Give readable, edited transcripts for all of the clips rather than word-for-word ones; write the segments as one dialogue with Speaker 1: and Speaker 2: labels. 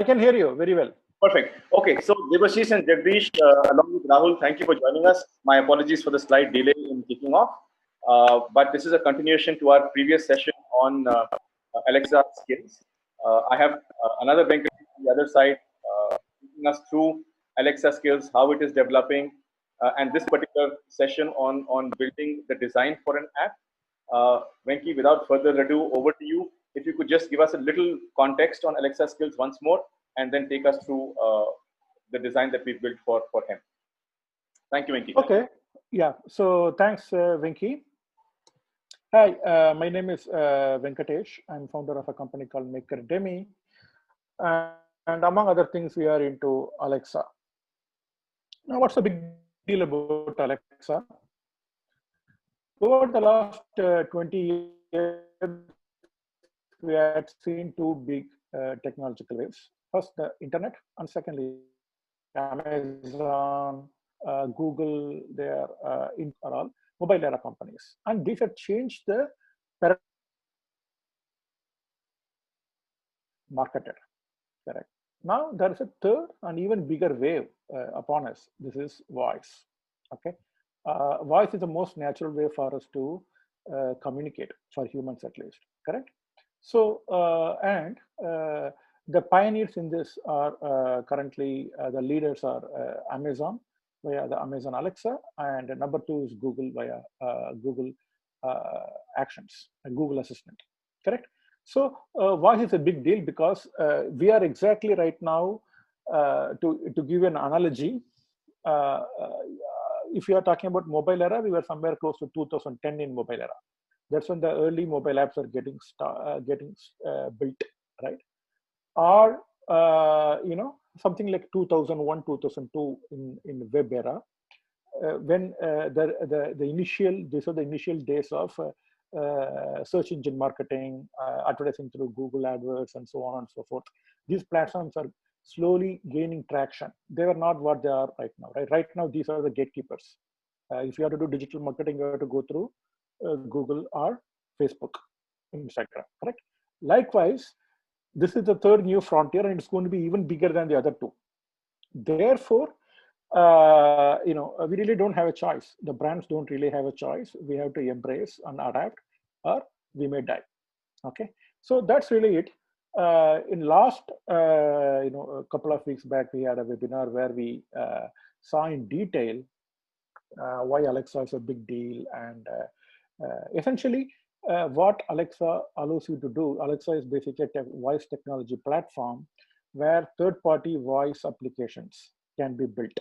Speaker 1: can hear you very well.
Speaker 2: Perfect. Okay, so Debashish and Jagdish, along with Rahul, thank you for joining us. My apologies for the slight delay in kicking off, but this is a continuation to our previous session on Alexa skills. I have another Venkatesh on the other side taking us through Alexa skills, how it is developing, and this particular session on building the design for an app. Venki, without further ado, over to you. If you could just give us a little context on Alexa skills once more, and then take us through the design that we built for him. Thank you, Venki.
Speaker 1: Okay. Yeah. So thanks, Venki. Hi, my name is Venkatesh. I'm founder of a company called MakerDemi. And among other things, we are into Alexa. Now, what's the big deal about Alexa? Over the last 20 years, we had seen two big technological waves. First, the internet, and secondly, Amazon, Google, they are all mobile era companies. And these have changed the marketed. Correct. Now there is a third and even bigger wave upon us. This is voice. Okay, voice is the most natural way for us to communicate, for humans at least. Correct. So the pioneers in this are currently the leaders are Amazon via the Amazon Alexa, and number two is Google via Google Actions and Google Assistant. Correct. So voice is a big deal because we are exactly right now, to give an analogy, if you are talking about mobile era, we were somewhere close to 2010 in mobile era. That's when the early mobile apps are getting built, right? Or something like 2001, 2002 in web era, when these are the initial days of search engine marketing, advertising through Google AdWords, and so on and so forth. These platforms are slowly gaining traction. They are not what they are right now. Right now, these are the gatekeepers. If you have to do digital marketing, you have to go through Google or Facebook, Instagram. Correct. Likewise, this is the third new frontier, and it's going to be even bigger than the other two. Therefore, we really don't have a choice. The brands don't really have a choice. We have to embrace and adapt, or we may die. Okay, so that's really it. In last, a couple of weeks back, we had a webinar where we saw in detail why Alexa is a big deal, and essentially what Alexa allows you to do. Alexa is basically a voice technology platform where third-party voice applications can be built.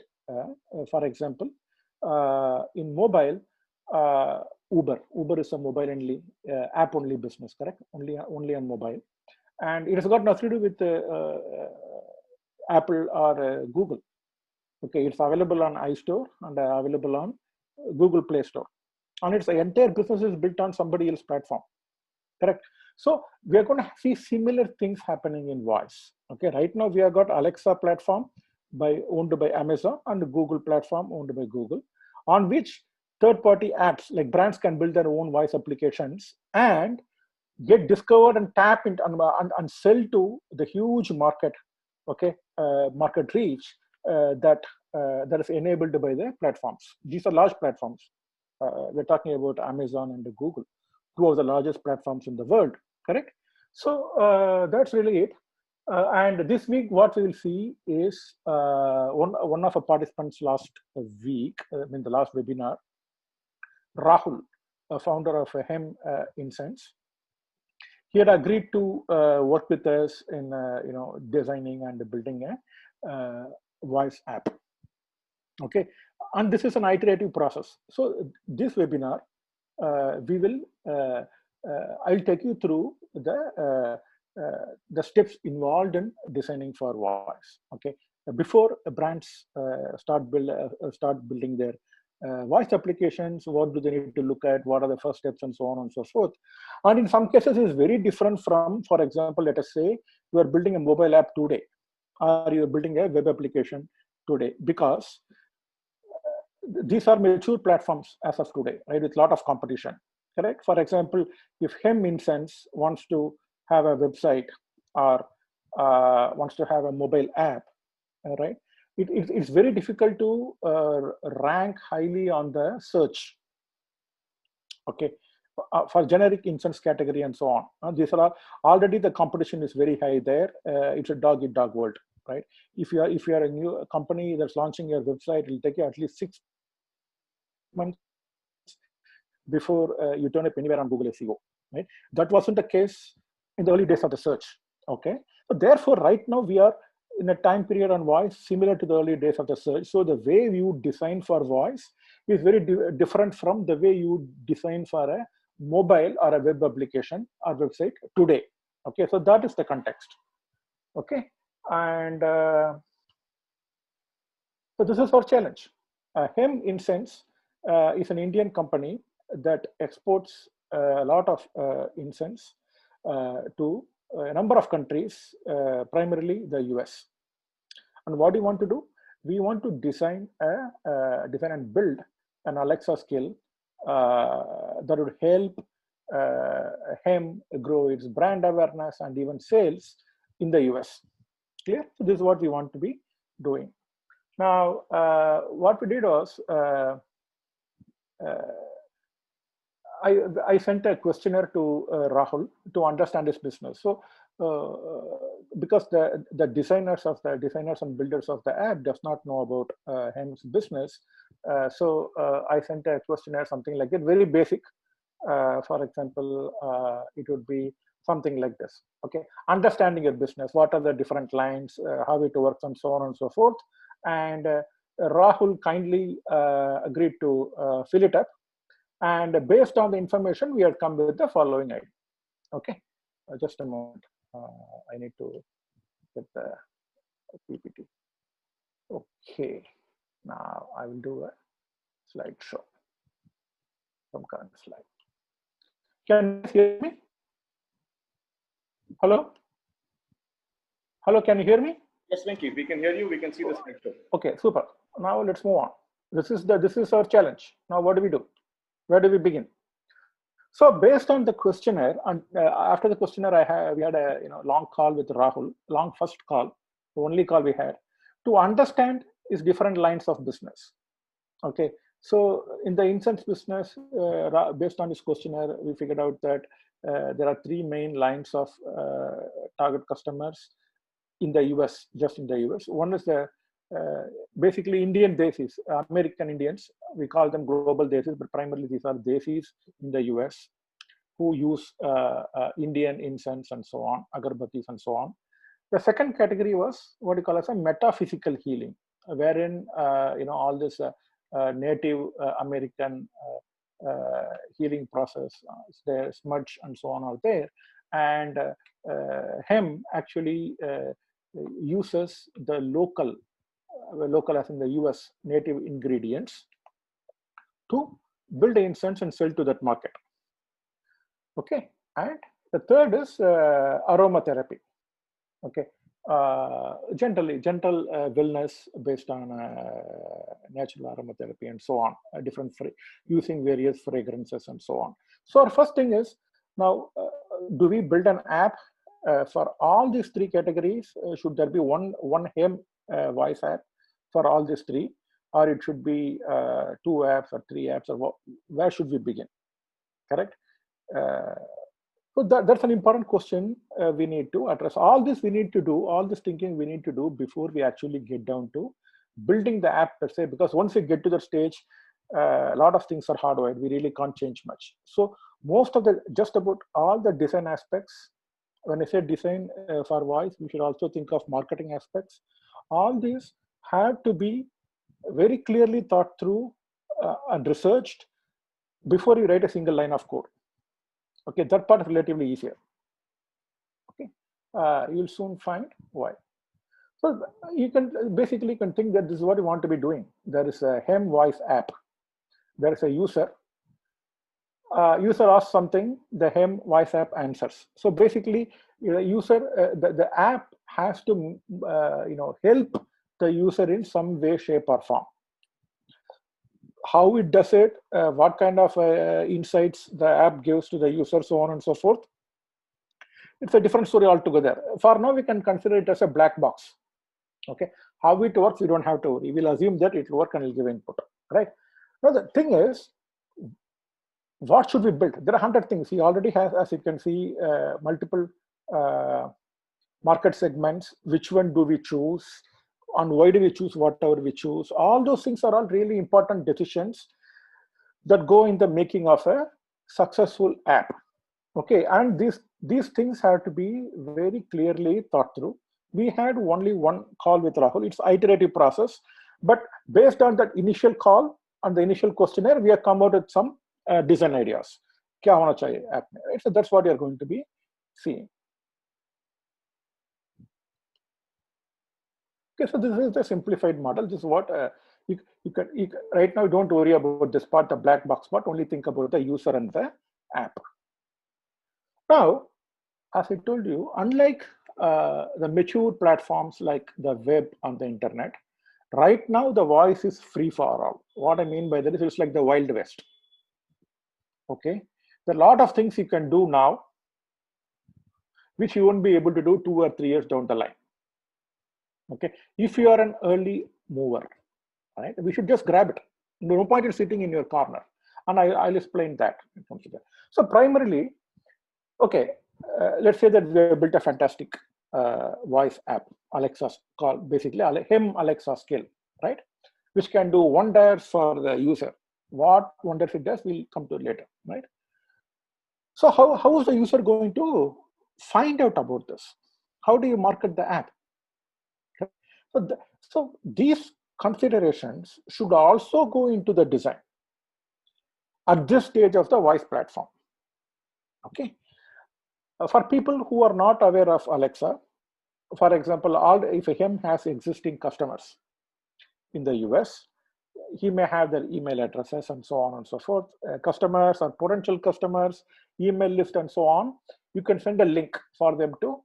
Speaker 1: For example, in mobile, Uber is a mobile only app only business, correct? Only on mobile, and it has got nothing to do with Apple or Google. Okay, it's available on iStore and available on Google Play Store, and its entire business is built on somebody else's platform. Correct. So we are going to see similar things happening in voice. Okay, right now we have got Alexa platform owned by Amazon and the Google platform owned by Google, on which third-party apps like brands can build their own voice applications and get discovered and tap into and sell to the huge market. Okay, market reach that is enabled by the platforms. These are large platforms. We're talking about Amazon and Google, two of the largest platforms in the world. Correct. So that's really it. And this week, what we will see is one of our participants last week, in the last webinar, Rahul, a founder of Hem Incense. He had agreed to work with us in designing and building a voice app. Okay, and this is an iterative process. So this webinar, we will I'll take you through the steps involved in designing for voice. Okay, before brands start building their voice applications, what do they need to look at? What are the first steps, and so on and so forth. And in some cases, it's very different from, for example, let us say you are building a mobile app today, or you are building a web application today, because these are mature platforms as of today, right? With a lot of competition. Correct. For example, if Hem Incense wants to have a website or wants to have a mobile app, right? It's very difficult to rank highly on the search, okay, for generic instance category and so on. These are already the competition is very high there. It's a dog eat dog world, right? If you are a new company that's launching your website, it will take you at least 6 months before you turn up anywhere on Google SEO, right? That wasn't the case in the early days of the search, okay? So therefore, right now we are in a time period on voice similar to the early days of the search. So the way you design for voice is very different from the way you design for a mobile or a web application or website today. Okay, so that is the context. Okay, and so this is our challenge. Hem Incense is an Indian company that exports a lot of incense to a number of countries, primarily the US. And what do you want to do? We want to design and build an Alexa skill that would help Hem grow its brand awareness and even sales in the US. Clear? So this is what we want to be doing. Now, what we did was I sent a questionnaire to Rahul to understand his business. So, because the designers and builders of the app does not know about Hem's business, so I sent a questionnaire, something like that, very basic. For example, it would be something like this. Okay, understanding your business, what are the different lines, how it works, and so on and so forth. And Rahul kindly agreed to fill it up. And based on the information, we have come with the following idea. Okay, just a moment. I need to get the PPT. Okay, now I will do a slideshow from current slide. Can you hear me? Hello? Hello, can you hear me?
Speaker 2: Yes, Venki, we can hear you. We can see the slideshow.
Speaker 1: Okay, super. Now let's move on. This is our challenge. Now what do we do? Where do we begin? So based on the questionnaire, and after the questionnaire, we had a long call with Rahul, long first call, the only call we had, to understand his different lines of business. Okay, so in the incense business, based on his questionnaire, we figured out that there are 3 main lines of target customers in the US, just in the US. One is the basically Indian Desis, American Indians. We call them global Desis, but primarily these are Desis in the US who use Indian incense and so on, agarbattis and so on. The second category was what you call as a metaphysical healing, wherein all this Native American healing process, their smudge and so on are there, and Hem actually uses the local as in the US native ingredients to build incense and sell to that market. Okay, and the third is aromatherapy. Okay, gentle wellness based on natural aromatherapy and so on, using various fragrances and so on. So our first thing is, now do we build an app for all these 3 categories? Should there be one Hem voice app for all these 3, or it should be 2 apps or 3 apps, or where should we begin? Correct. So that's an important question we need to address. All this thinking we need to do before we actually get down to building the app per se, because once we get to the stage, a lot of things are hardwired. We really can't change much. So just about all the design aspects, when I say design for voice, we should also think of marketing aspects. All these have to be very clearly thought through and researched before you write a single line of code. Okay, that part is relatively easier. Okay, you'll soon find why. So you can think that this is what you want to be doing. There is a Hem voice app. There is a user. User asks something, the Hem voice app answers. So basically, the app has to help the user in some way, shape, or form. How it does it, what kind of insights the app gives to the user, so on and so forth. it's a different story altogether. For now, we can consider it as a black box. Okay, how it works, we don't have to worry. We'll assume that it will work and it'll give input, right? Now the thing is, what should we build? There are 100 things. He already has, as you can see, multiple market segments. Which one do we choose? And why do we choose whatever we choose? All those things are all really important decisions that go in the making of a successful app. Okay, and these things have to be very clearly thought through. We had only one call with Rahul. It's an iterative process, but based on that initial call and the initial questionnaire, we have come out with some design ideas. Kya hona chahiye app mein, right? So that's what you're going to be seeing. Okay, so this is the simplified model. This is what you can right now. Don't worry about this part, the black box part. Only think about the user and the app. Now, as I told you, unlike the mature platforms like the web and the internet, right now the voice is free for all. What I mean by that is it's like the Wild West. Okay, there are a lot of things you can do now, which you won't be able to do 2 or 3 years down the line. Okay, if you are an early mover, right, we should just grab it. No point in sitting in your corner, and I'll explain that. So primarily, okay, let's say that we built a fantastic voice app, Alexa's call, basically Alexa skill, right, which can do wonders for the user. What wonders it does, we'll come to it later, right? So how is the user going to find out about this? How do you market the app? So these considerations should also go into the design at this stage of the voice platform. Okay. For people who are not aware of Alexa, for example, if him has existing customers in the US, he may have their email addresses and so on and so forth. Customers or potential customers, email list and so on. You can send a link for them to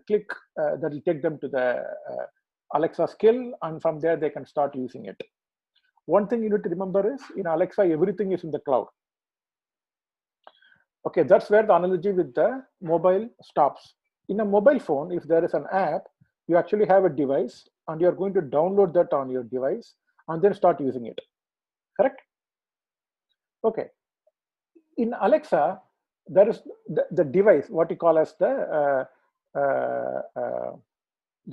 Speaker 1: click that will take them to the Alexa skill, and from there they can start using it. One thing you need to remember is in Alexa, everything is in the cloud. Okay, that's where the analogy with the mobile stops. In a mobile phone, if there is an app, you actually have a device and you're going to download that on your device and then start using it. Correct? Okay. In Alexa, there is the device, what you call as the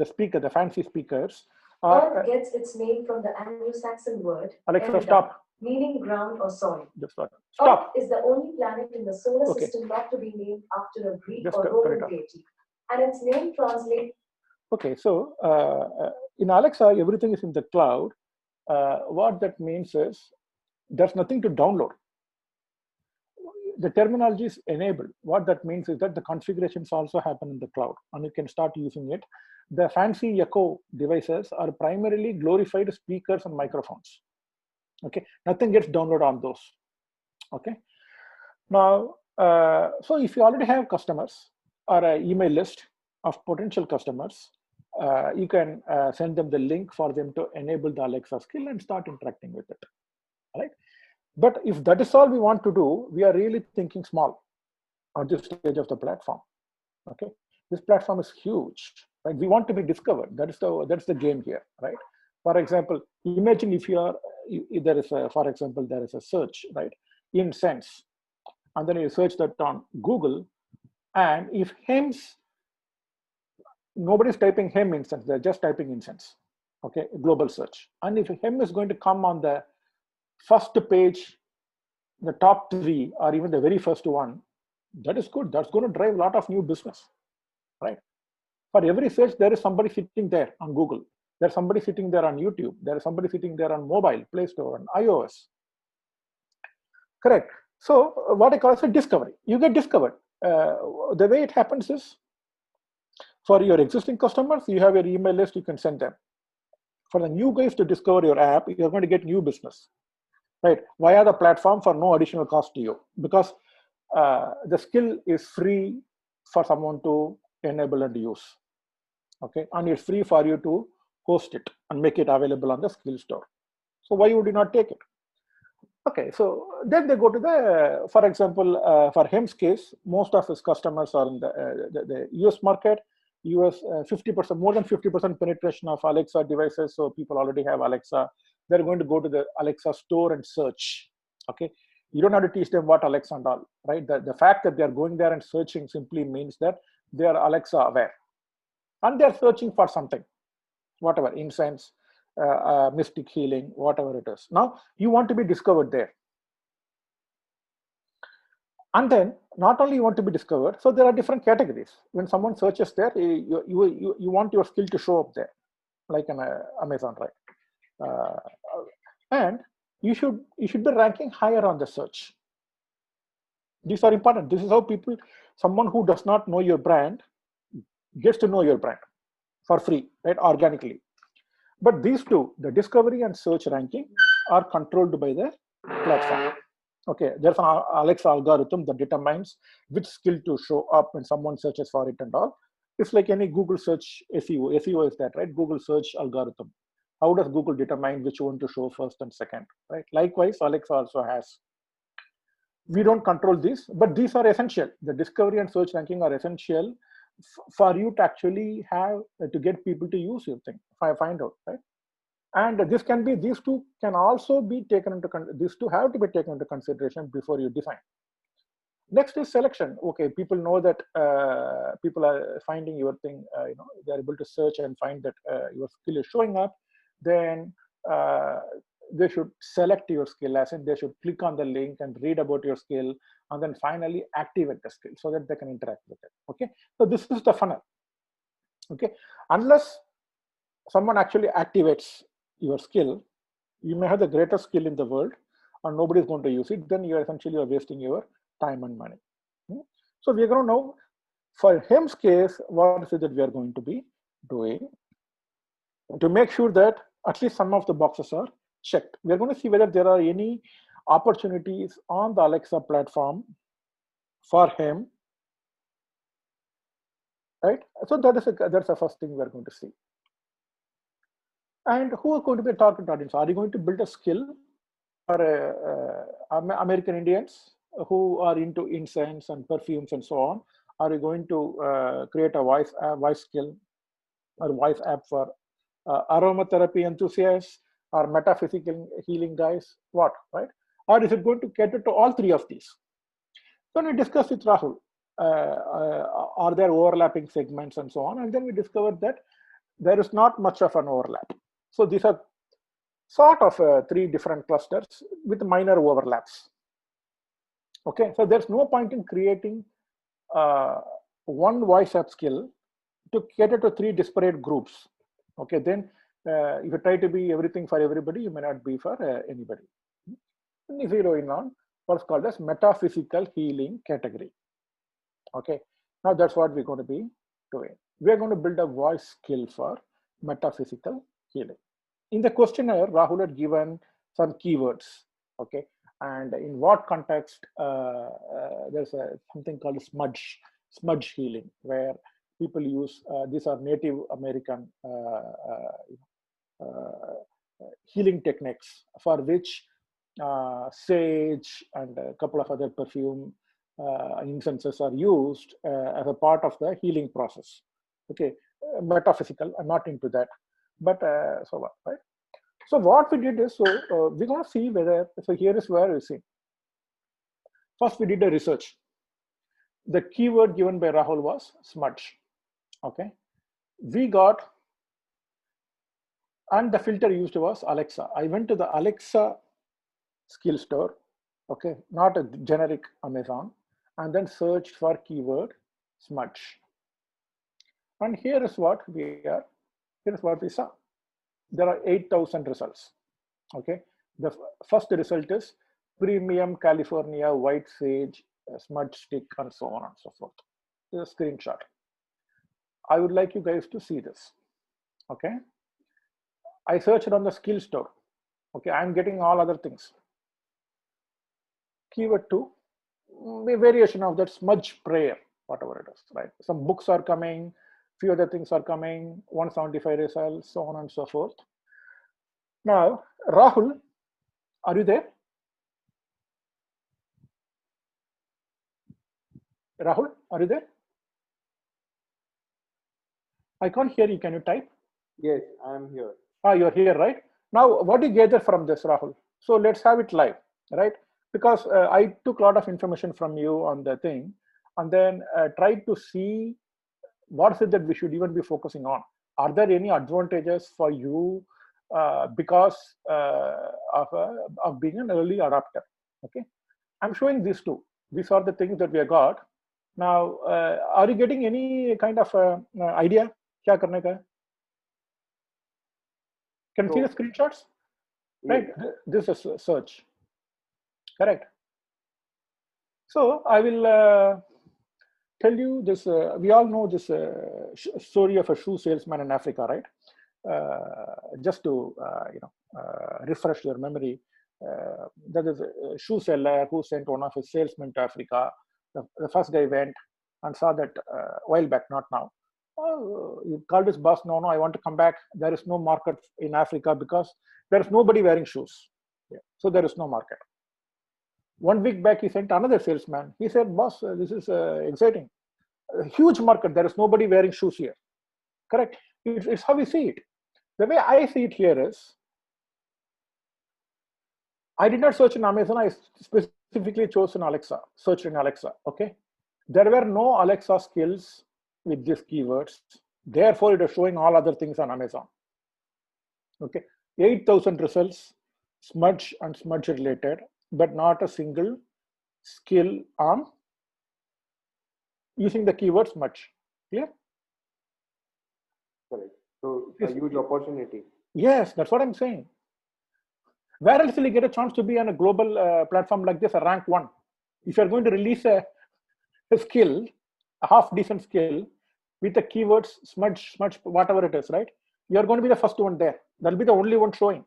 Speaker 1: speaker, the fancy speakers.
Speaker 3: Earth gets its name from the Anglo-Saxon word
Speaker 1: Alexa, stop.
Speaker 3: Meaning ground or soil.
Speaker 1: Just stop.
Speaker 3: Earth is the only planet in the solar system not to be named after a Greek or Roman deity, and its name translates.
Speaker 1: Okay, so in Alexa, everything is in the cloud. What that means is there's nothing to download. The terminology is enabled. What that means is that the configurations also happen in the cloud and you can start using it. The fancy Echo devices are primarily glorified speakers and microphones. Okay, nothing gets downloaded on those. Okay, now, so if you already have customers or an email list of potential customers, you can send them the link for them to enable the Alexa skill and start interacting with it. Right? But if that is all we want to do, we are really thinking small at this stage of the platform. Okay, this platform is huge. Right? We want to be discovered. That's the game here, right? For example, imagine if there is a search, right, in Sense, and then you search that on Google, and if HEMS, nobody's typing HEM instance, they're just typing instance. Okay, global search, and if HEM is going to come on the first page, the top 3, or even the very first one, that is good. That's going to drive a lot of new business, right? For every search, there is somebody sitting there on Google. There's somebody sitting there on YouTube. There is somebody sitting there on mobile, Play Store, and iOS. Correct. So what I call is a discovery. You get discovered. The way it happens is, for your existing customers, you have your email list, you can send them. For the new guys to discover your app, you're going to get new business, right, via the platform for no additional cost to you, because the skill is free for someone to enable and use. Okay, and it's free for you to host it and make it available on the skill store. So why would you not take it? Okay, so then they go to the, for example, for him's case, most of his customers are in the US market. US 50%, more than 50% penetration of Alexa devices. So people already have Alexa. They're going to go to the Alexa store and search. Okay, you don't have to teach them what Alexa and all, right? The fact that they're going there and searching simply means that they are Alexa aware, and they're searching for something, whatever, incense, mystic healing, whatever it is. Now you want to be discovered there. And then not only you want to be discovered, so there are different categories. When someone searches there, you want your skill to show up there, like an Amazon, right? And you should be ranking higher on the search. These are important. This is how people, someone who does not know your brand, gets to know your brand for free, right? Organically. But these two, the discovery and search ranking, are controlled by the platform. Okay, there's an Alexa algorithm that determines which skill to show up when someone searches for it and all. It's like any Google search SEO. SEO is that, right? Google search algorithm. How does Google determine which one to show first and second, right? Likewise, Alexa also has. We don't control these, but these are essential. The discovery and search ranking are essential for you to actually have to get people to use your thing. If I find out, right? And this can be, these two can also be taken into, these two have to be taken into consideration before you design. Next is selection. Okay, people know that people are finding your thing, they're able to search and find that your skill is showing up. Then they should select your skill, as in they should click on the link and read about your skill, and then finally activate the skill so that they can interact with it. Okay, so this is the funnel. Okay, unless someone actually activates your skill, you may have the greatest skill in the world and nobody is going to use it, then you're essentially wasting your time and money. So we're going to know, for him's case, what is it that we are going to be doing to make sure that at least some of the boxes are checked. We're going to see whether there are any opportunities on the Alexa platform for him, right? So that's the first thing we're going to see. And who are going to be a target audience? Are you going to build a skill for American Indians who are into incense and perfumes and so on? Are you going to create a voice skill or voice app for aromatherapy enthusiasts or metaphysical healing guys? What, right? Or is it going to cater to all three of these? So we discussed with Rahul, are there overlapping segments and so on? And then we discovered that there is not much of an overlap. So these are sort of three different clusters with minor overlaps. Okay, so there's no point in creating one voice app skill to cater to three disparate groups. Okay, then if you try to be everything for everybody, you may not be for anybody. And if you zero in on what's called as metaphysical healing category. Okay, now that's what we're going to be doing. We're going to build a voice skill for metaphysical healing. In the questionnaire, Rahul had given some keywords. Okay, and in what context? There's something called smudge healing, where people use these are Native American healing techniques for which sage and a couple of other perfume incenses are used as a part of the healing process. Okay, metaphysical, I'm not into that, but so what, right? So what we did is, we're going to see whether, so here is where we see. First, we did a research. The keyword given by Rahul was smudge. Okay, we got, and the filter used was Alexa. I went to the Alexa skill store, okay, not a generic Amazon, and then searched for keyword smudge. And here is what we saw. There are 8,000 results. Okay, the first result is premium California white sage smudge stick and so on and so forth. This is a screenshot. I would like you guys to see this. Okay, I searched on the skill store. Okay, I'm getting all other things. Keyword 2, a variation of that smudge prayer, whatever it is, right? Some books are coming, few other things are coming, 175 results, so on and so forth. Now, Rahul, are you there? Rahul, are you there? I can't hear you. Can you type?
Speaker 4: Yes, I am here.
Speaker 1: You're here, right? Now, what do you gather from this, Rahul? So let's have it live, right? Because I took a lot of information from you on the thing, and then tried to see what is it that we should even be focusing on. Are there any advantages for you because of being an early adopter? Okay, I'm showing these two. These are the things that we have got. Now, are you getting any kind of idea? Kya karne ka? Can you see the screenshots? Right, this is a search. Correct. So I will tell you this. We all know this story of a shoe salesman in Africa, right? Just to refresh your memory, there is a shoe seller who sent one of his salesmen to Africa. The first guy went and saw that a while back, not now. He called his boss, no, I want to come back. There is no market in Africa because there is nobody wearing shoes. Yeah. So there is no market. 1 week back, he sent another salesman. He said, boss, this is exciting. A huge market. There is nobody wearing shoes here. Correct? It's how we see it. The way I see it here is, I did not search in Amazon. I specifically chose in Alexa, searched in Alexa. Okay. There were no Alexa skills with these keywords. Therefore, it is showing all other things on Amazon. Okay. 8,000 results, smudge and smudge related, but not a single skill on using the keyword smudge. Clear?
Speaker 4: Correct. So a huge opportunity.
Speaker 1: Yes, that's what I'm saying. Where else will you get a chance to be on a global platform like this, a rank 1? If you're going to release a skill, a half decent skill with the keywords smudge, whatever it is, right? You're going to be the first one there. That'll be the only one showing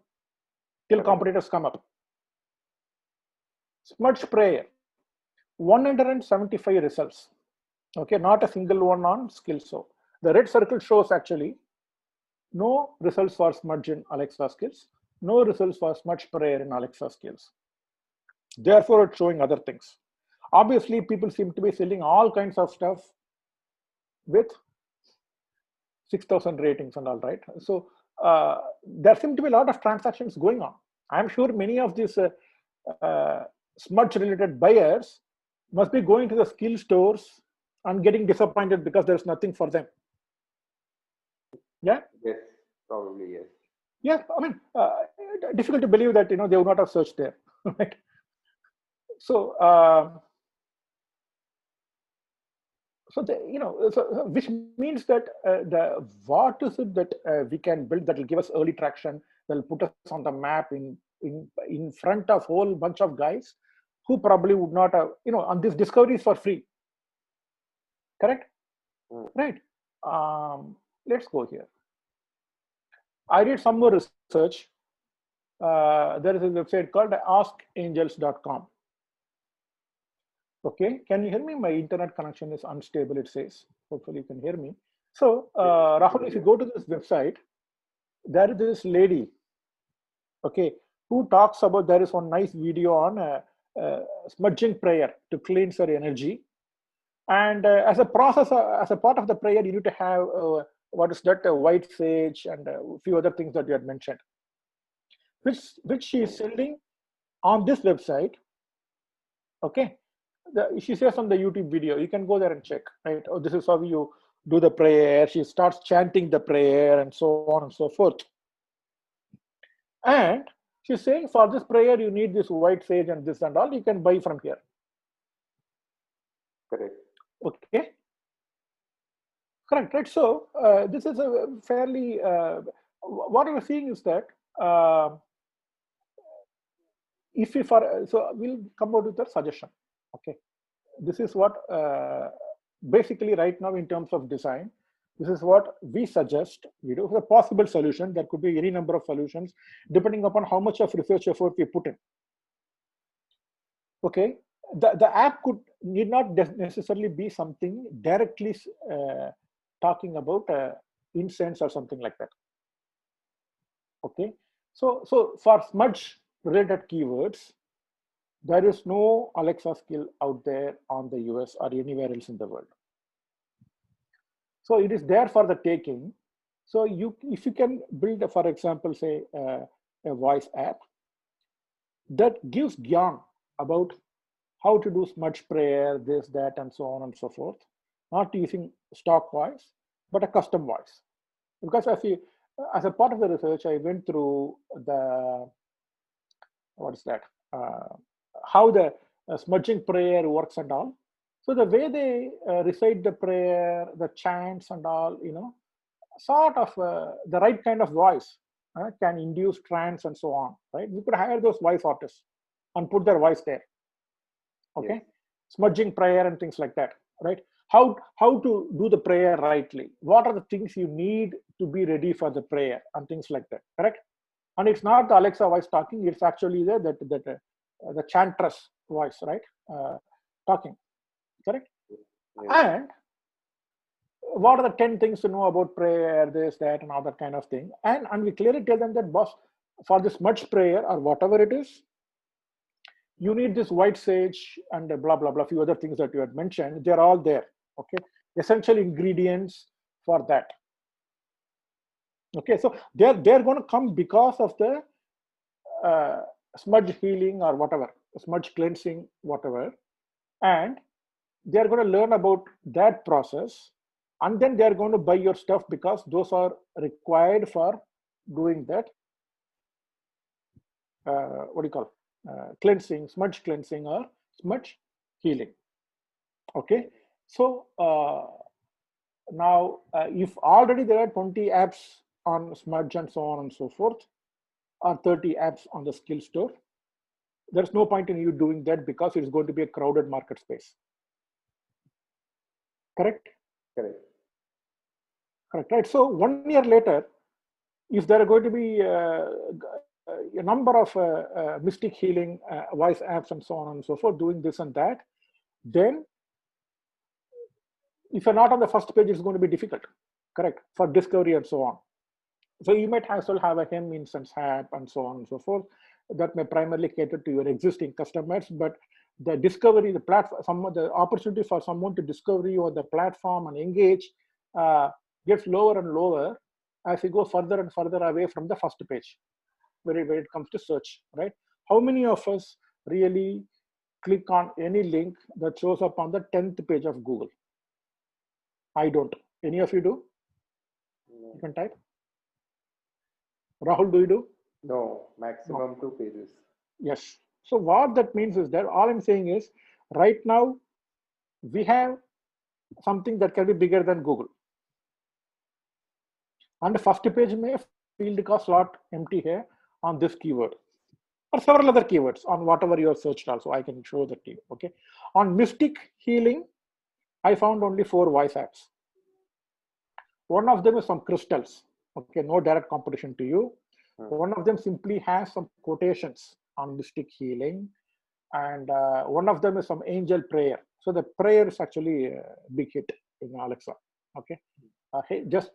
Speaker 1: till competitors come up. Smudge prayer, 175 results. Okay, not a single one on skill. So the red circle shows actually no results for smudge in Alexa skills, no results for smudge prayer in Alexa skills. Therefore, it's showing other things. Obviously, people seem to be selling all kinds of stuff with 6,000 ratings and all, right? So there seem to be a lot of transactions going on. I'm sure many of these smudge-related buyers must be going to the skill stores and getting disappointed because there's nothing for them. Yeah?
Speaker 4: Yes, probably yes.
Speaker 1: Yeah, I mean, difficult to believe that, they would not have searched there, right? So, which means that what is it that we can build that will give us early traction, that will put us on the map in front of a whole bunch of guys who probably would not have, on this discovery is for free. Correct? Right. Let's go here. I did some more research. There is a website called askangels.com. Okay, can you hear me? My internet connection is unstable, it says. Hopefully you can hear me. So, Rahul, if you go to this website, there is this lady, okay, who talks about, there is one nice video on smudging prayer to cleanse her energy. And as a process, as a part of the prayer, you need to have, what is that, white sage and a few other things that you had mentioned, which she is selling on this website. Okay. She says on the YouTube video, you can go there and check, right? Oh, this is how you do the prayer. She starts chanting the prayer and so on and so forth. And she's saying for this prayer, you need this white sage and this and all. You can buy from here.
Speaker 4: Correct.
Speaker 1: Okay. Correct, right? So this is a fairly, what we're seeing is that if we so we'll come out with a suggestion. Okay, this is what basically right now in terms of design, this is what we suggest we do. For a possible solution, there could be any number of solutions depending upon how much of research effort we put in. Okay, the app need not necessarily be something directly talking about incense or something like that. Okay, so for smudge related keywords, There is no Alexa skill out there on the US or anywhere else in the world. So it is there for the taking. So if you can build, for example, say a voice app that gives gyan about how to do smudge prayer, this, that, and so on and so forth, not using stock voice, but a custom voice. Because as a part of the research, I went through the, what is that, how the smudging prayer works and all. So the way they recite the prayer, the chants and all, sort of the right kind of voice can induce trance and so on, right? We could hire those voice artists and put their voice there. Okay, yes. Smudging prayer and things like that, right? How to do the prayer rightly? What are the things you need to be ready for the prayer and things like that, correct? And it's not the Alexa voice talking; it's actually the chantress voice, right? Talking, correct? Yes. And what are the 10 things to know about prayer, this, that, and all that kind of thing? And we clearly tell them that, boss, for this much prayer or whatever it is, you need this white sage and blah, blah, blah, a few other things that you had mentioned. They're all there, okay? Essential ingredients for that. Okay, so they're going to come because of the smudge healing or whatever, smudge cleansing, whatever. And they're going to learn about that process. And then they're going to buy your stuff because those are required for doing that. What do you call cleansing, smudge cleansing, or smudge healing? Okay, so now if already there are 20 apps on smudge and so on and so forth, or 30 apps on the skill store, there's no point in you doing that because it's going to be a crowded market space. Correct?
Speaker 4: Correct.
Speaker 1: Correct, right? So 1 year later, if there are going to be a number of mystic healing voice apps and so on and so forth doing this and that, then if you're not on the first page, it's going to be difficult, correct, for discovery and so on. So you might as well have a HEM instance app and so on and so forth that may primarily cater to your existing customers, but the discovery, the platform, the opportunity for someone to discover you on the platform and engage gets lower and lower as you go further and further away from the first page, where it comes to search, right? How many of us really click on any link that shows up on the 10th page of Google? I don't. Any of you do? No. You can type. Rahul, do you do?
Speaker 4: No, maximum 2 pages.
Speaker 1: Yes. So what that means is that all I'm saying is right now we have something that can be bigger than Google. On the first page may field का slot empty here on this keyword or several other keywords on whatever you have searched also. I can show that to you. Okay. On mystic healing, I found only 4 voice apps. One of them is some crystals. Okay, no direct competition to you. One of them simply has some quotations on mystic healing, and one of them is some angel prayer. So the prayer is actually a big hit in Alexa. Okay, hey, just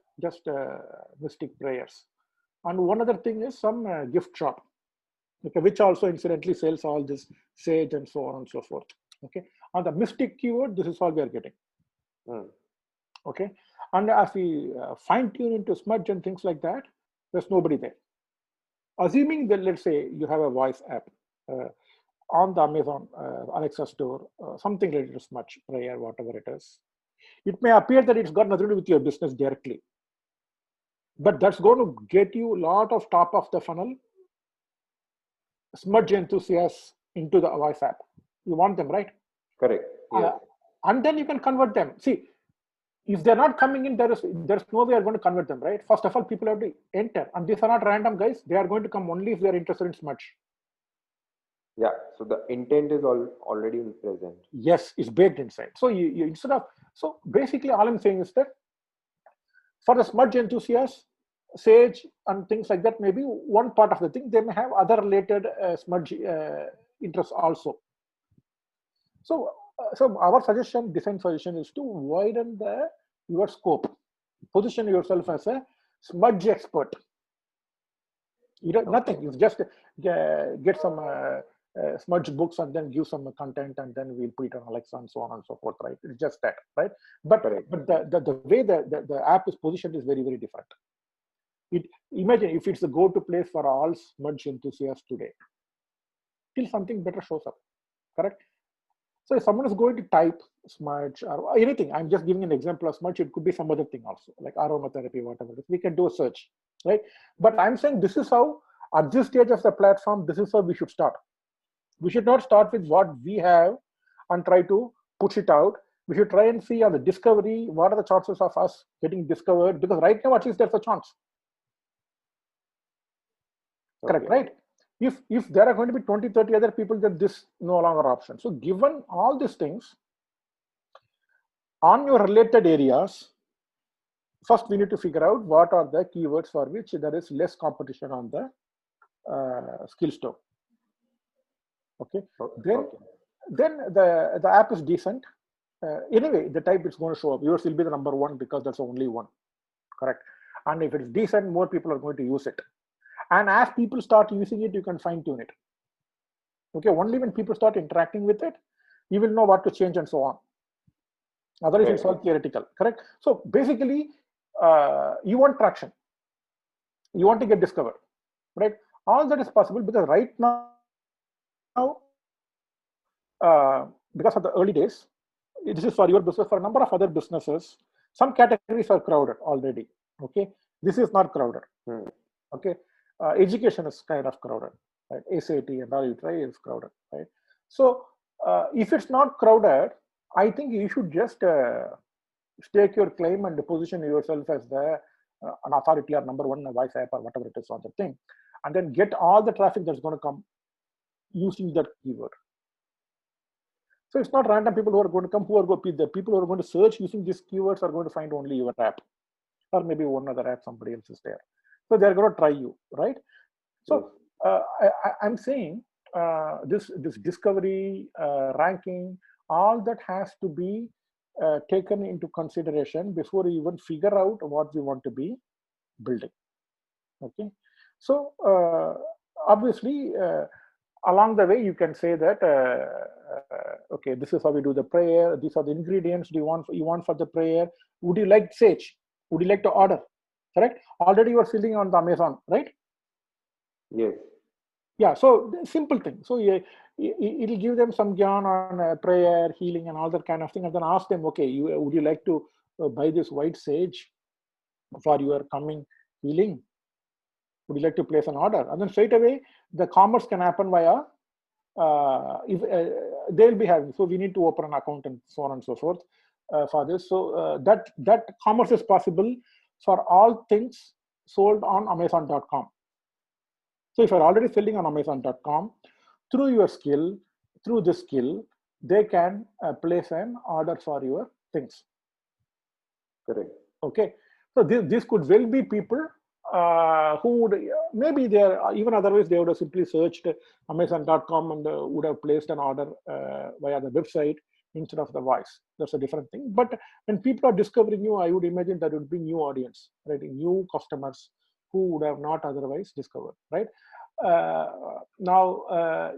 Speaker 1: mystic prayers. And one other thing is some gift shop, okay, which also incidentally sells all this sage and so on and so forth. Okay, on the mystic keyword, this is all we are getting. Okay, and as we fine tune into smudge and things like that, there's nobody there. Assuming that, let's say you have a voice app on the Amazon Alexa store, something related to smudge, prayer, whatever it is, it may appear that it's got nothing to do with your business directly, but that's going to get you a lot of top of the funnel smudge enthusiasts into the voice app. You want them, right?
Speaker 4: Correct. Yeah.
Speaker 1: And then you can convert them. See, if they're not coming in, there's no way you're going to convert them, right? First of all, people have to enter, and these are not random guys. They are going to come only if they're interested in smudge.
Speaker 4: Yeah, so the intent is already present.
Speaker 1: Yes, it's baked inside. So you instead of, so basically all I'm saying is that for the smudge enthusiasts, sage and things like that may be one part of the thing. They may have other related smudge interests also. So our suggestion, design suggestion, is to widen your scope. Position yourself as a smudge expert. You don't nothing. You just get some smudge books and then give some content and then we'll put it on Alexa and so on and so forth, right? It's just that, right? But the way the app is positioned is very, very different. Imagine if it's the go-to place for all smudge enthusiasts today, till something better shows up, correct? So if someone is going to type smudge or anything, I'm just giving an example of smudge, it could be some other thing also, like aromatherapy, whatever. We can do a search, right? But I'm saying this is how, at this stage of the platform, this is how we should start. We should not start with what we have and try to push it out. We should try and see on the discovery, what are the chances of us getting discovered? Because right now, at least there's a chance. Okay. Correct, right? If there are going to be 20, 30 other people, then this no longer option. So given all these things, on your related areas, first we need to figure out what are the keywords for which there is less competition on the skill store. Okay. Then the app is decent. Anyway, the type is going to show up. Yours will be the number one because that's the only one. Correct. And if it's decent, more people are going to use it. And as people start using it, you can fine tune it. Okay. Only when people start interacting with it, you will know what to change and so on. Otherwise, it's all theoretical. Correct. So basically, you want traction. You want to get discovered. Right. All that is possible because right now, because of the early days, this is for your business. For a number of other businesses, some categories are crowded already. Okay, this is not crowded. Okay, education is kind of crowded. Right, SAT and all you try is crowded. Right, so if it's not crowded, I think you should just stake your claim and position yourself as the an authority or number one voice app or whatever it is on the thing, and then get all the traffic that's going to come using that keyword. So it's not random people who are going to come, the people who are going to search using these keywords are going to find only your app, or maybe one other app somebody else is there. So they're going to try you, right? So I'm saying this discovery, ranking, all that has to be taken into consideration before you even figure out what we want to be building. Okay, so obviously. Along the way, you can say that, okay, this is how we do the prayer. These are the ingredients you want for the prayer. Would you like sage? Would you like to order? Correct? Already you are filling on the Amazon, right?
Speaker 4: Yes.
Speaker 1: Yeah, so simple thing. So it'll give them some gyan on prayer, healing and all that kind of thing. And then ask them, okay, would you like to buy this white sage for your coming healing? Would you like to place an order? And then straight away, the commerce can happen via, they'll be having, so we need to open an account and so on and so forth for this. So that commerce is possible for all things sold on Amazon.com. So if you're already selling on Amazon.com, through your skill, through this skill, they can place an order for your things.
Speaker 4: Correct.
Speaker 1: Okay. So this could well be people who would, maybe they're even otherwise they would have simply searched Amazon.com and would have placed an order via the website instead of the voice. That's a different thing. But when people are discovering you, I would imagine that would be new audience, right? New customers who would have not otherwise discovered, right? Now,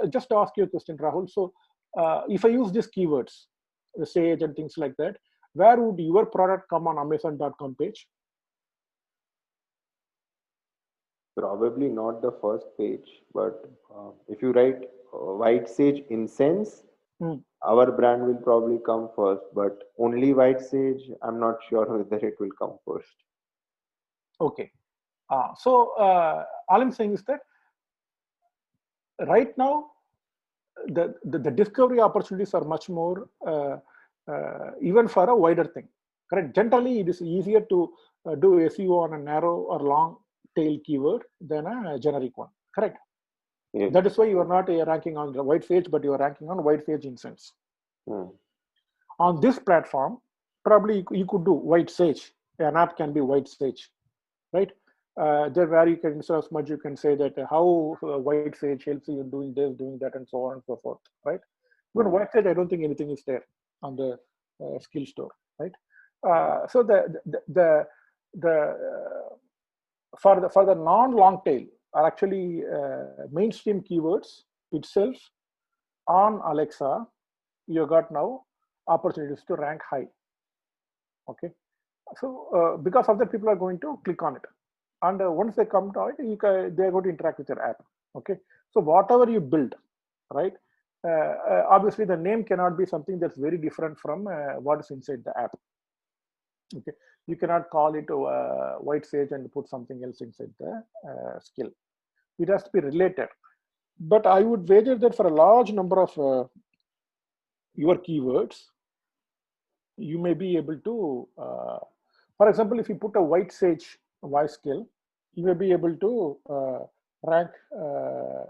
Speaker 1: just to ask you a question, Rahul. So if I use these keywords, the sage and things like that, where would your product come on Amazon.com page?
Speaker 4: Probably not the first page, but if you write white sage incense, our brand will probably come first, but only white sage, I'm not sure whether it will come first.
Speaker 1: Okay. So all I'm saying is that right now, the discovery opportunities are much more, even for a wider thing. Correct. Generally, it is easier to do SEO on a narrow or long tail keyword than a generic one. Correct. Yes. That is why you are not ranking on the white sage, but you are ranking on white sage incense. On this platform, probably you could do white sage. An app can be white sage, right? There where you can, instead of smudge, you can say that how white sage helps you in doing this, doing that, and so on and so forth, right? But white sage, I don't think anything is there on the skill store, right? So for the non-long tail are actually mainstream keywords itself on Alexa, you got now opportunities to rank high. Okay, so because of that, people are going to click on it, and once they come to it, they are going to interact with your app. Okay, so whatever you build, right? Obviously, the name cannot be something that's very different from what is inside the app. Okay, you cannot call it white sage and put something else inside the skill. It has to be related. But I would wager that for a large number of your keywords, you may be able to, for example, if you put a white sage voice skill, you may be able to rank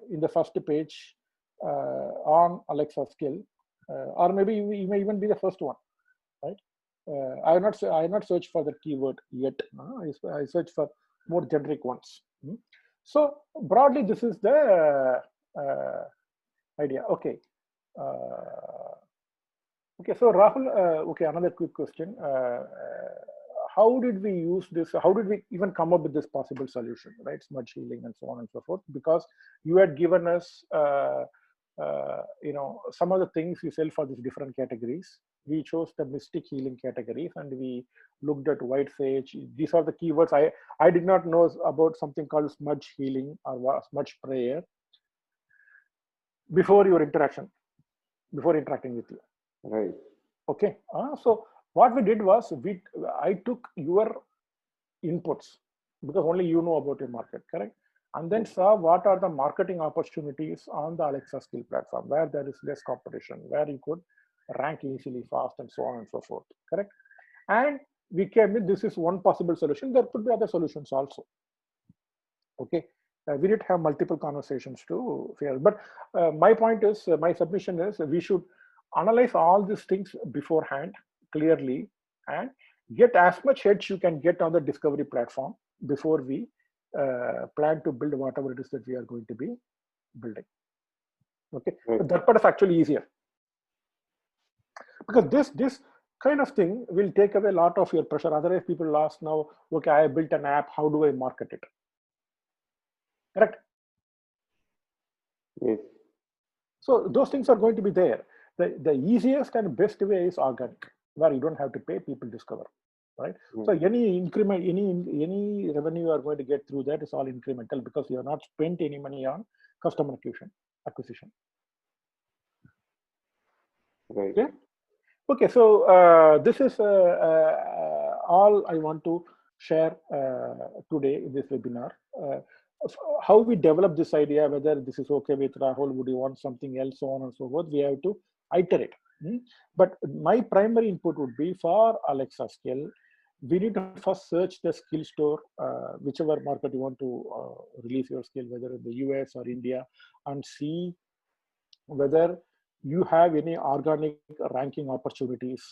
Speaker 1: in the first page on Alexa skill, or maybe you may even be the first one, right? I have not searched for that keyword yet. I search for more generic ones. So broadly, this is the idea. Okay. Okay, so Rahul, okay, another quick question. How did we use this? How did we even come up with this possible solution, right? Smudge healing and so on and so forth. Because you had given us, some of the things we sell for these different categories. We chose the mystic healing categories, and we looked at white sage. These are the keywords. I did not know about something called smudge healing or smudge prayer before your interaction, before interacting with you.
Speaker 4: Right.
Speaker 1: Okay. So what we did was I took your inputs, because only you know about your market, correct? And then saw what are the marketing opportunities on the Alexa skill platform, where there is less competition, where you could rank easily, fast, and so on and so forth, correct? And we came with, this is one possible solution. There could be other solutions also. Okay. We did have multiple conversations to fear, but my point is, my submission is, we should analyze all these things beforehand clearly and get as much edge you can get on the discovery platform before we plan to build whatever it is that we are going to be building. Okay, right. So that part is actually easier, because this kind of thing will take away a lot of your pressure. Otherwise, people ask now, okay, I built an app, how do I market it? Correct?
Speaker 4: Yes.
Speaker 1: So those things are going to be there. The easiest and best way is organic, where you don't have to pay, people discover, right? So any increment, any revenue you are going to get through that is all incremental, because you have not spent any money on customer acquisition.
Speaker 4: Right.
Speaker 1: Yeah. Okay. So this is all I want to share today in this webinar. How we develop this idea, whether this is okay with Rahul, would you want something else, so on and so forth, we have to iterate. But my primary input would be, for Alexa skill, we need to first search the skill store, whichever market you want to release your skill, whether in the US or India, and see whether you have any organic ranking opportunities.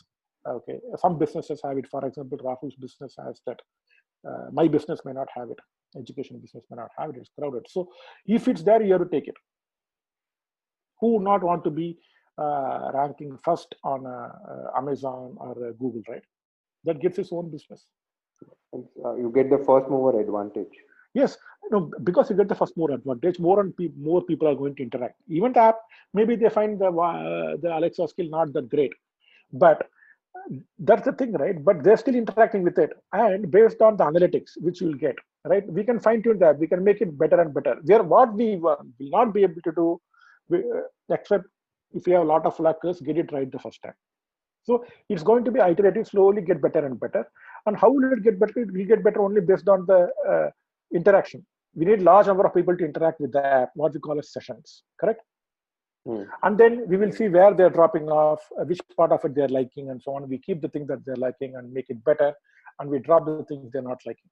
Speaker 1: Okay, some businesses have it. For example, Rahul's business has that. My business may not have it. Education business may not have it. It's crowded. So if it's there, you have to take it. Who would not want to be ranking first on Amazon or Google, right? That gets its own business.
Speaker 4: You get the first mover advantage.
Speaker 1: Yes, no, because you get the first mover advantage, more people are going to interact. Even the app, maybe they find the Alexa skill not that great, but that's the thing, right? But they're still interacting with it, and based on the analytics which you'll get, right, we can fine tune that. We can make it better and better. What we will not be able to do, except if you have a lot of luck, is get it right the first time. So it's going to be iterative, slowly get better and better. And how will it get better? It will get better only based on the interaction. We need large number of people to interact with the app, what we call as sessions, correct? And then we will see where they're dropping off, which part of it they're liking, and so on. We keep the things that they're liking and make it better, and we drop the things they're not liking.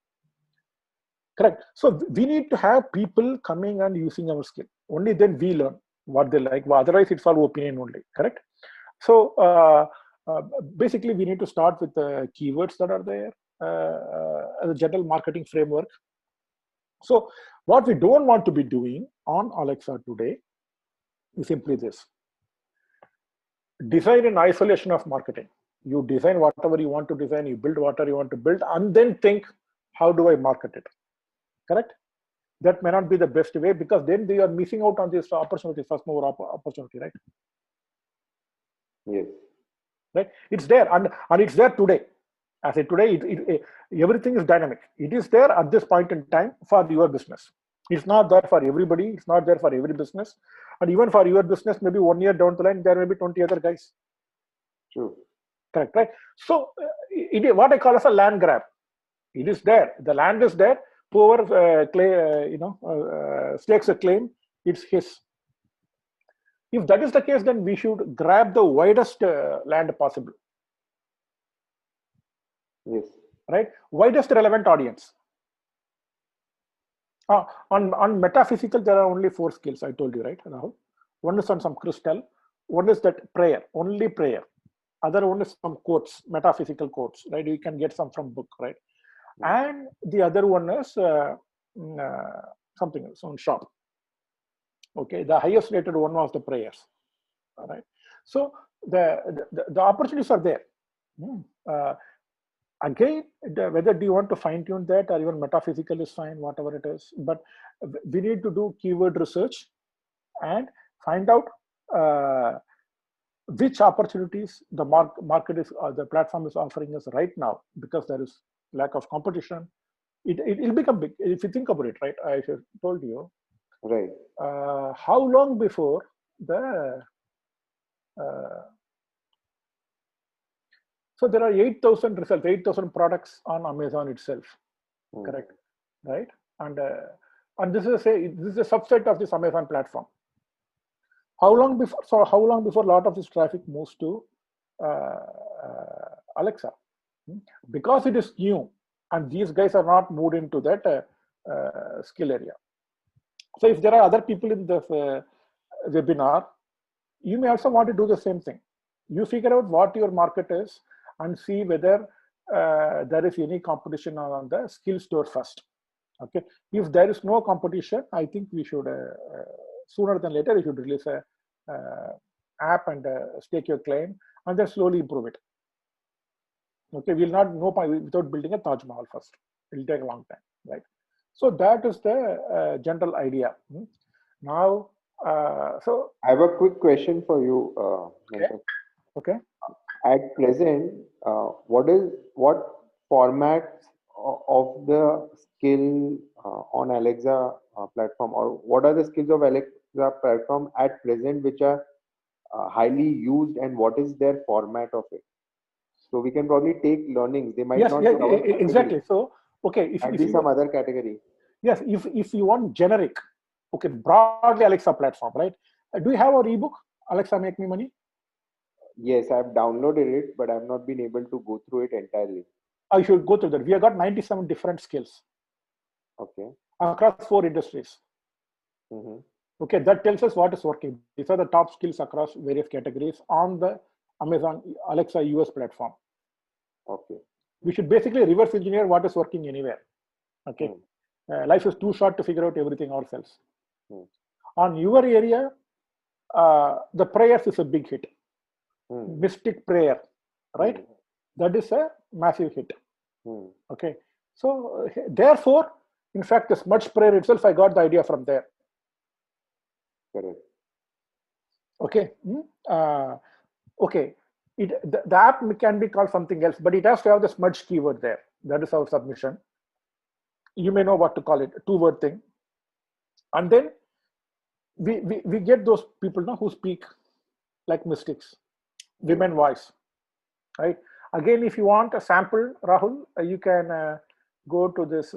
Speaker 1: Correct. So we need to have people coming and using our skill. Only then we learn what they like. Well, otherwise, it's all opinion only. Correct. So basically, we need to start with the keywords that are there as a general marketing framework. So what we don't want to be doing on Alexa today is simply this: design in isolation of marketing. You design whatever you want to design, you build whatever you want to build, and then think, how do I market it? Correct? that may not be the best way, because then they are missing out on this opportunity, first mover opportunity, right?
Speaker 4: Yes.
Speaker 1: Right? It's there, and it's there today. I say today, everything is dynamic. It is there at this point in time for your business. It's not there for everybody. It's not there for every business. And even for your business, maybe 1 year down the line, there may be 20 other guys.
Speaker 4: True.
Speaker 1: Correct, right? So, what I call as a land grab. It is there. The land is there. Whoever stakes a claim, it's his. If that is the case, then we should grab the widest land possible.
Speaker 4: Yes.
Speaker 1: Right? Widest relevant audience. On metaphysical, there are only 4 skills, I told you, right, Rahul? One is on some crystal. One is that prayer, only prayer. Other one is some quotes, metaphysical quotes, right? You can get some from book, right? And the other one is something else on shop. Okay, the highest rated one was the prayers. All right. So the opportunities are there. Again, whether do you want to fine tune that, or even metaphysical is fine, whatever it is. But we need to do keyword research and find out which opportunities the market is, the platform is offering us right now, because there is lack of competition. It'll become big if you think about it, right? I told you.
Speaker 4: Right.
Speaker 1: How long before the so there are 8,000 results, 8,000 products on Amazon itself. Correct, right? And this is a subset of this Amazon platform. How long before? So how long before a lot of this traffic moves to Alexa? Because it is new, and these guys are not moved into that skill area. So if there are other people in the webinar, you may also want to do the same thing. You figure out what your market is and see whether there is any competition on the skill store first. Okay. If there is no competition, I think we should sooner than later, you should release a app and stake your claim, and then slowly improve it. Okay, we'll not know without building a Taj Mahal first. It'll take a long time, right? So that is the general idea. Now, so
Speaker 4: I have a quick question for you.
Speaker 1: Okay.
Speaker 4: At present, what formats of the skill on Alexa platform, or what are the skills of Alexa platform at present which are highly used, and what is their format of it? So we can probably take learnings. They might not.
Speaker 1: Exactly. So okay,
Speaker 4: if be some other category.
Speaker 1: Yes, if you want generic, okay, broadly Alexa platform, right? Do you have our ebook, Alexa Make Me Money?
Speaker 4: Yes, I've downloaded it, but I've not been able to go through it entirely.
Speaker 1: I should go through that. We have got 97 different skills.
Speaker 4: Okay.
Speaker 1: Across 4 industries. Okay, that tells us what is working. These are the top skills across various categories on the Amazon Alexa US platform.
Speaker 4: Okay.
Speaker 1: We should basically reverse engineer what is working anywhere. Okay. Life is too short to figure out everything ourselves. On your area, the prayers is a big hit. Mystic prayer, right? That is a massive hit. Okay. So therefore, in fact, the smudge prayer itself, I got the idea from there.
Speaker 4: Correct.
Speaker 1: Okay. Okay. The app can be called something else, but it has to have the smudge keyword there. That is our submission. You may know what to call it, a 2-word thing. And then we get those people now who speak like mystics, women voice, right? Again, if you want a sample, Rahul, you can go to this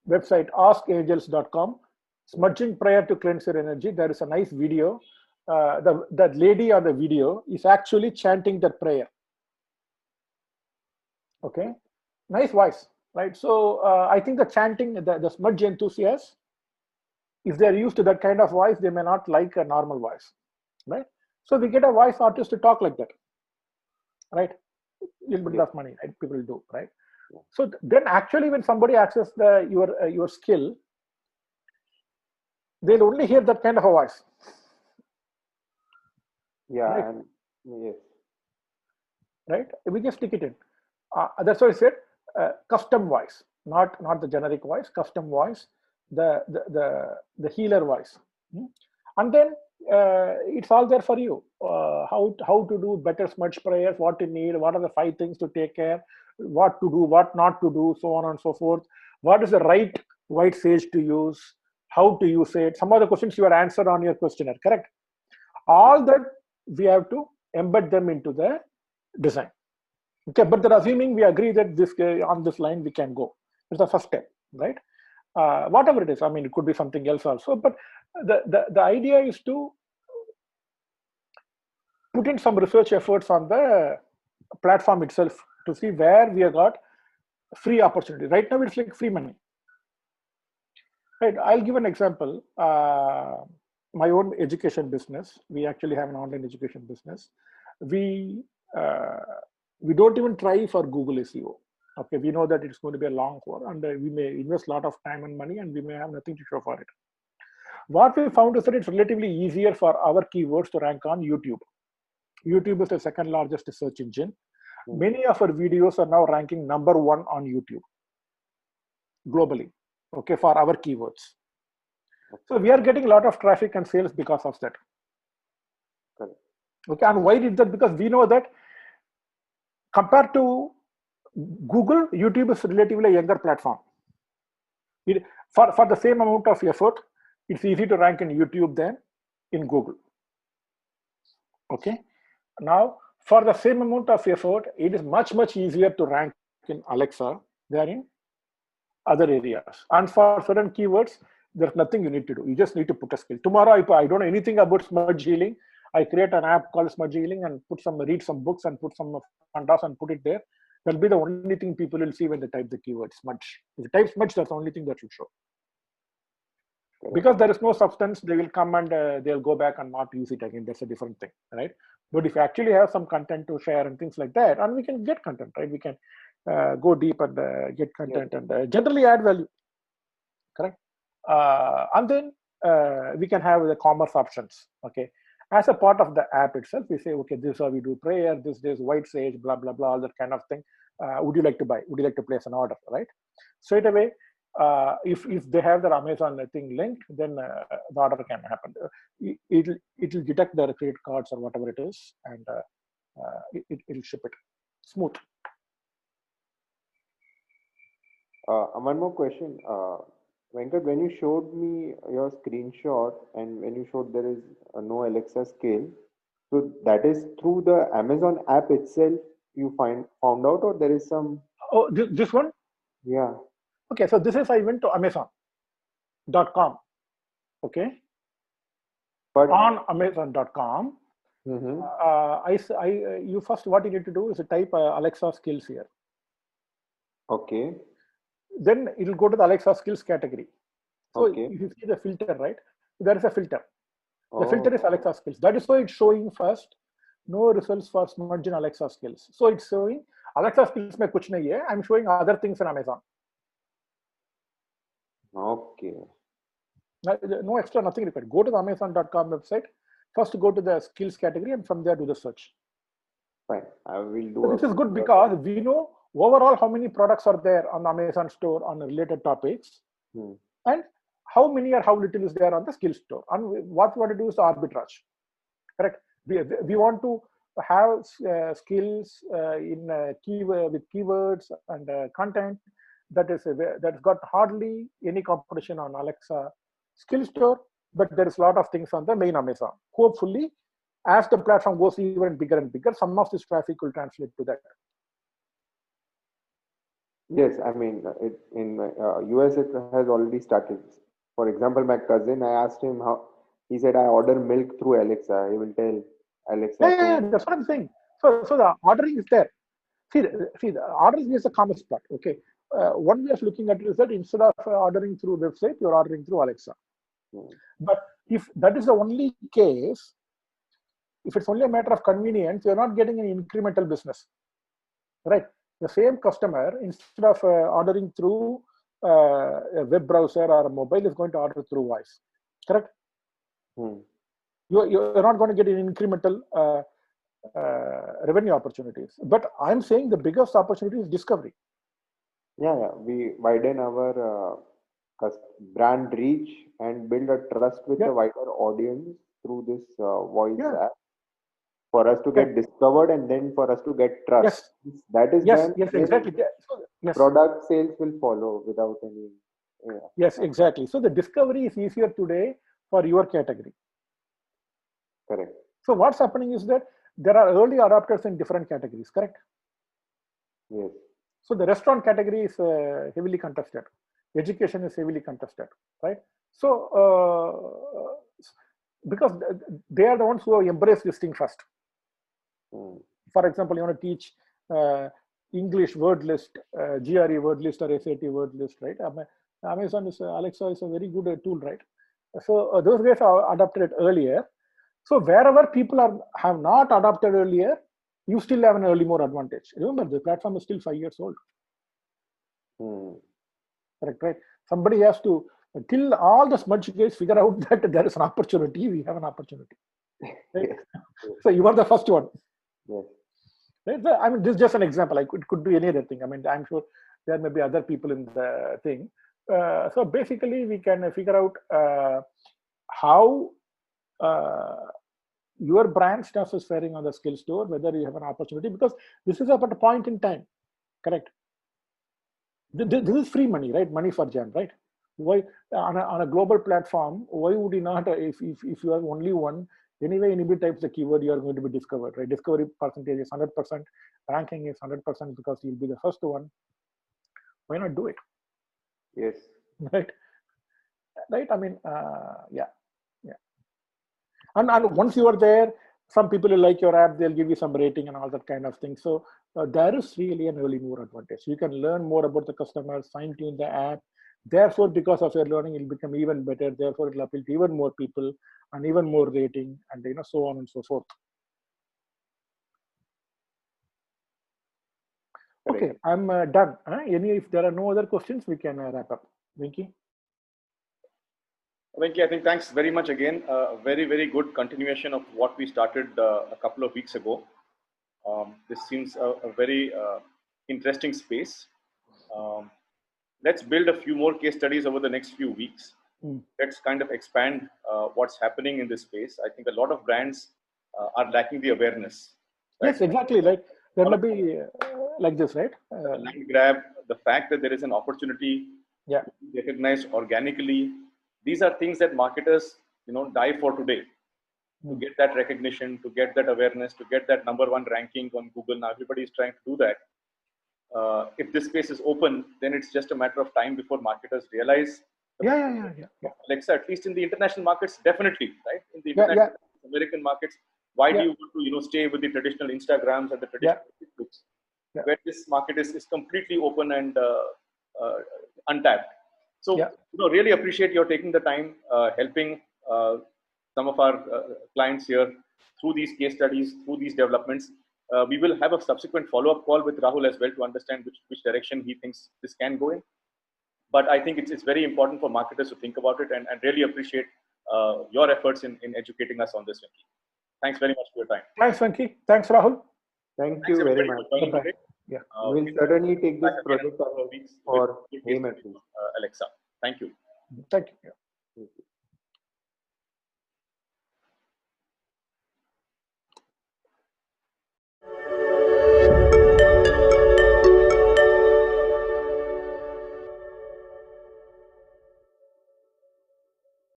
Speaker 1: website, askangels.com, smudging prayer to cleanse your energy. There is a nice video. That lady on the video is actually chanting that prayer. Okay, nice voice, right? So I think the chanting, the smudge enthusiasts, if they're used to that kind of voice, they may not like a normal voice, right? So we get a voice artist to talk like that, right? A little bit of money, right? People do, right? So then actually when somebody accesses your skill, they'll only hear that kind of a voice.
Speaker 4: Yeah, right? Yes.
Speaker 1: Right? We just stick it in. That's why I said custom voice. not the generic voice, custom voice, the healer voice. And then it's all there for you. How to do better smudge prayers, what you need, what are the 5 things to take care, what to do, what not to do, so on and so forth. What is the right white sage to use, how to use it. Some of the questions you had answered on your questionnaire, correct? All that we have to embed them into the design. Okay, but they're assuming we agree that this on this line we can go. It's the first step, right? Whatever it is, I mean, it could be something else also. But the idea is to put in some research efforts on the platform itself to see where we have got free opportunity. Right now, it's like free money. Right. I'll give an example. My own education business. We actually have an online education business. We don't even try for Google SEO. Okay, we know that it's going to be a long war, and we may invest a lot of time and money, and we may have nothing to show for it. What we found is that it's relatively easier for our keywords to rank on YouTube. YouTube is the second largest search engine. Many of our videos are now ranking number 1 on YouTube globally. Okay, for our keywords. So we are getting a lot of traffic and sales because of that. Okay, and why did that? Because we know that compared to Google, YouTube is relatively a younger platform. For the same amount of effort, it's easy to rank in YouTube than in Google. Okay, now for the same amount of effort, it is much easier to rank in Alexa than in other areas. And for certain keywords, there's nothing you need to do. You just need to put a skill. Tomorrow, if I don't know anything about smudge healing, I create an app called Smudge Healing and read some books and put some pandas and put it there. That'll be the only thing people will see when they type the keyword smudge. If you type smudge, that's the only thing that will show. Because there is no substance, they will come and they'll go back and not use it again. That's a different thing, right? But if you actually have some content to share and things like that, and we can get content, right? We can go deep and get content and generally add value, correct? And then we can have the commerce options, okay? As a part of the app itself, we say, okay, this is how we do prayer, this is white sage, blah, blah, blah, all that kind of thing. Would you like to buy? Would you like to place an order, right? Straight away, if they have their Amazon thing linked, then the order can happen. It'll detect their credit cards or whatever it is, and it'll ship it. Smooth.
Speaker 4: One more question. Venkat, when you showed me your screenshot and when you showed there is no Alexa scale, so that is through the Amazon app itself you found out, or there is some...
Speaker 1: Oh, this one?
Speaker 4: Yeah.
Speaker 1: Okay, so this is, I went to Amazon.com. Okay. But on Amazon.com, you first, what you need to do is to type Alexa skills here.
Speaker 4: Okay.
Speaker 1: Then it will go to the Alexa skills category. So if you see the filter, right? There is a filter. The filter is Alexa skills. That is why it's showing first no results for smudge in Alexa skills. So it's showing Alexa skills mein kuch nahi hai. I'm showing other things in Amazon.
Speaker 4: Okay.
Speaker 1: No extra, nothing required. Go to the Amazon.com website. First go to the skills category and from there do the search.
Speaker 4: Fine. I will do.
Speaker 1: So this is good because we know overall how many products are there on the Amazon store on related topics and how many or how little is there on the skills store. And what we want to do is arbitrage. Correct. We want to have skills in keyword with keywords and content that's got hardly any competition on Alexa skill store, but there is a lot of things on the main Amazon. Hopefully, as the platform goes even bigger and bigger, some of this traffic will translate to that.
Speaker 4: Yes, I mean, in US it has already started. For example, my cousin, I asked him how, he said, I order milk through Alexa. He will tell Alexa.
Speaker 1: Yeah, that's what I'm saying. So the ordering is there. See, the ordering is a commerce part. Okay. One way of looking at it is that instead of ordering through website, you're ordering through Alexa. But if that is the only case, if it's only a matter of convenience, you're not getting an incremental business, right? The same customer, instead of ordering through a web browser or a mobile, is going to order through voice, correct? You're not going to get an incremental revenue opportunities. But I'm saying the biggest opportunity is discovery.
Speaker 4: Yeah. We widen our brand reach and build a trust with a wider audience through this voice app for us to get discovered and then for us to get trust. That is done.
Speaker 1: Yes, exactly. So,
Speaker 4: product sales will follow without any.
Speaker 1: Yes, exactly. So the discovery is easier today for your category.
Speaker 4: Correct.
Speaker 1: So what's happening is that there are early adopters in different categories, correct?
Speaker 4: Yes.
Speaker 1: So the restaurant category is heavily contested. Education is heavily contested, right? So because they are the ones who have embraced this thing first. For example, you want to teach English word list, GRE word list or SAT word list, right? Amazon is Alexa is a very good tool, right? So those guys are adopted it earlier. So wherever people have not adopted earlier, you still have an early more advantage. Remember, the platform is still 5 years old. Correct, right? Somebody has to, till all the smudge guys figure out that there is an opportunity, we have an opportunity. Right? So you are the first one.
Speaker 4: Yes.
Speaker 1: Right? So, I mean, this is just an example. It could be any other thing. I mean, I'm sure there may be other people in the thing. So basically, we can figure out how your brand stuff is faring on the skill store, whether you have an opportunity, because this is about a point in time. Correct. This is free money, right? Money for jam, right? Why on a global platform? Why would you not? If you have only one, anyway, anybody types the keyword, you are going to be discovered, right? Discovery percentage is 100%, ranking is 100% because you'll be the first one. Why not do it?
Speaker 4: Yes.
Speaker 1: Right. Right. I mean, yeah. And once you are there, some people will like your app, they'll give you some rating and all that kind of thing. So there is really an early mover advantage. You can learn more about the customer, fine tune the app. Therefore, because of your learning, it'll become even better. Therefore, it'll appeal to even more people and even more rating, and so on and so forth. Correct. Okay, I'm done. If there are no other questions, we can wrap up. Venki?
Speaker 2: Venki, I think thanks very much again. A very, very good continuation of what we started a couple of weeks ago. This seems a very interesting space. Let's build a few more case studies over the next few weeks. Let's kind of expand what's happening in this space. I think a lot of brands are lacking the awareness.
Speaker 1: Right? Yes, exactly. Like there may be like this, right?
Speaker 2: Land grab, the fact that there is an opportunity to be recognized organically. These are things that marketers, die for today. To get that recognition, to get that awareness, to get that #1 ranking on Google. Now everybody is trying to do that. If this space is open, then it's just a matter of time before marketers realize. Alexa, at least in the international markets, definitely, right? In the international American markets, why do you want to, stay with the traditional Instagrams and the traditional Facebooks? Where this market is completely open and untapped. So, really appreciate your taking the time, helping some of our clients here through these case studies, through these developments. We will have a subsequent follow-up call with Rahul as well to understand which direction he thinks this can go in. But I think it's very important for marketers to think about it and really appreciate your efforts in educating us on this, Venki. Thanks very much for your time.
Speaker 1: Thanks, Venki. Thanks, Rahul.
Speaker 4: Thank you very much.
Speaker 1: Yeah.
Speaker 4: We'll certainly take this project for him at least.
Speaker 2: Alexa. Thank you.
Speaker 1: Thank you.
Speaker 4: Thank you.